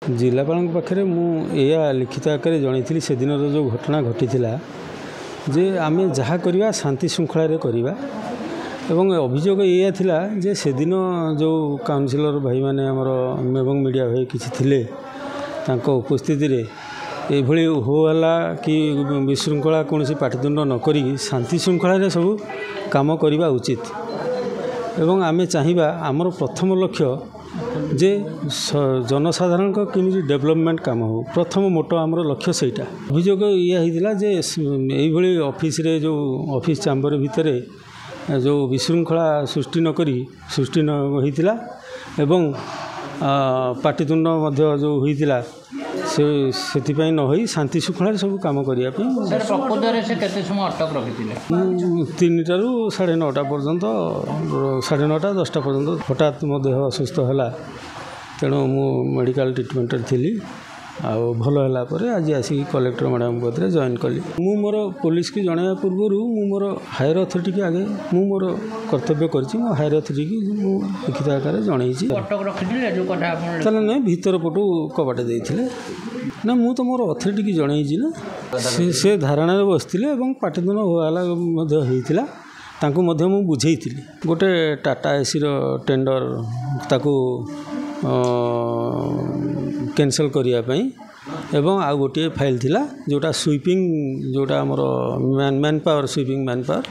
जिलापाल पाखे मुझे लिखित आकार जन से दिन जो घटना घटी जे आम जहाँ करवा शांति श्रृंखला करवा एवं अभियोग या जे से दिन जो काउनसिलर भाई मैंने आमर एवं मीडिया भाई किसी थिले उपस्थित ये होहल्ला कि विशृंखला कौन पाटितुंड नक शांति श्रृंखला सब काम करवा उचित एवं आम चाहिए आमर प्रथम लक्ष्य जे जनसाधारण केमी डेवलपमेंट काम हो प्रथम मोटो आमर लक्ष्य सेटा अभियोग या होता जे यही ऑफिस रे जो ऑफिस चैम्बर भितर जो विशृंखला सृष्टि नक सृष्टि होता एवं पाटितुंड जो होता से न हो शांति श्रृंखला सब काम करने 3टारू 9:30 पर्यंत 9:30 10टा पर्यंत हठात मो देह असुस्थ है तेणु मु मेडिकल ट्रिटमेंट थी भल है आज आसिक कलेक्टर मैडम पदे जॉइन कली मु मोर पुलिस की जन पूर्व मोर हायर अथॉरिटी की आगे मु मोर कर्तव्य कर हायर अथॉरिटी की लिखित आकार जन ना भीतर पटू कबाट देते ना मु तो मोर अथॉरिटी की जन ना से धारणा बसते पाटितुंड होगा होता बुझे गोटे टाटा एसी टेंडर ताकू कैंसल करने एवं आ गोटे फाइल थिला जोटा स्वीपिंग जोटा आमर man power sweeping man power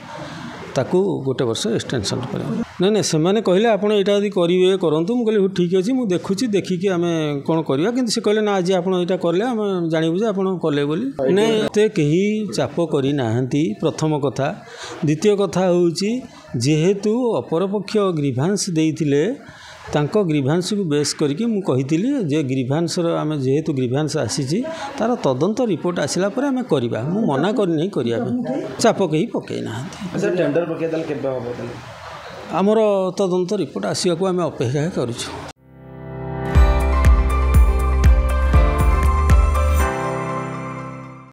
ताकू गोटे वर्ष एक्सटेंशन कर ना से मैंने कहले आप यहाँ करेंगे करूँ मुझे ठीक अच्छे मुझे देखुची देखिकी आम कौन करवा कि से कहले ना आज आप यहाँ कले आम जानबू जे आप कले बोली नहीं कहीं चाप करना प्रथम कथा द्वितीय कथा हूँ जेहेतु अपरपक्ष ग्रीभांस देइथिले तांको ग्रीभांस को बेस करके मु कहितिली जे ग्रीभांस आम जेहेतु ग्रीभांस आसी तार तदंत रिपोर्ट आसला पर आम करवा मु मना करनी करने चाप कहीं पकईना टेंडर पकईदेल केबे हम आमर तदंत रिपोर्ट आसवा को आम अपेक्षा करूँ।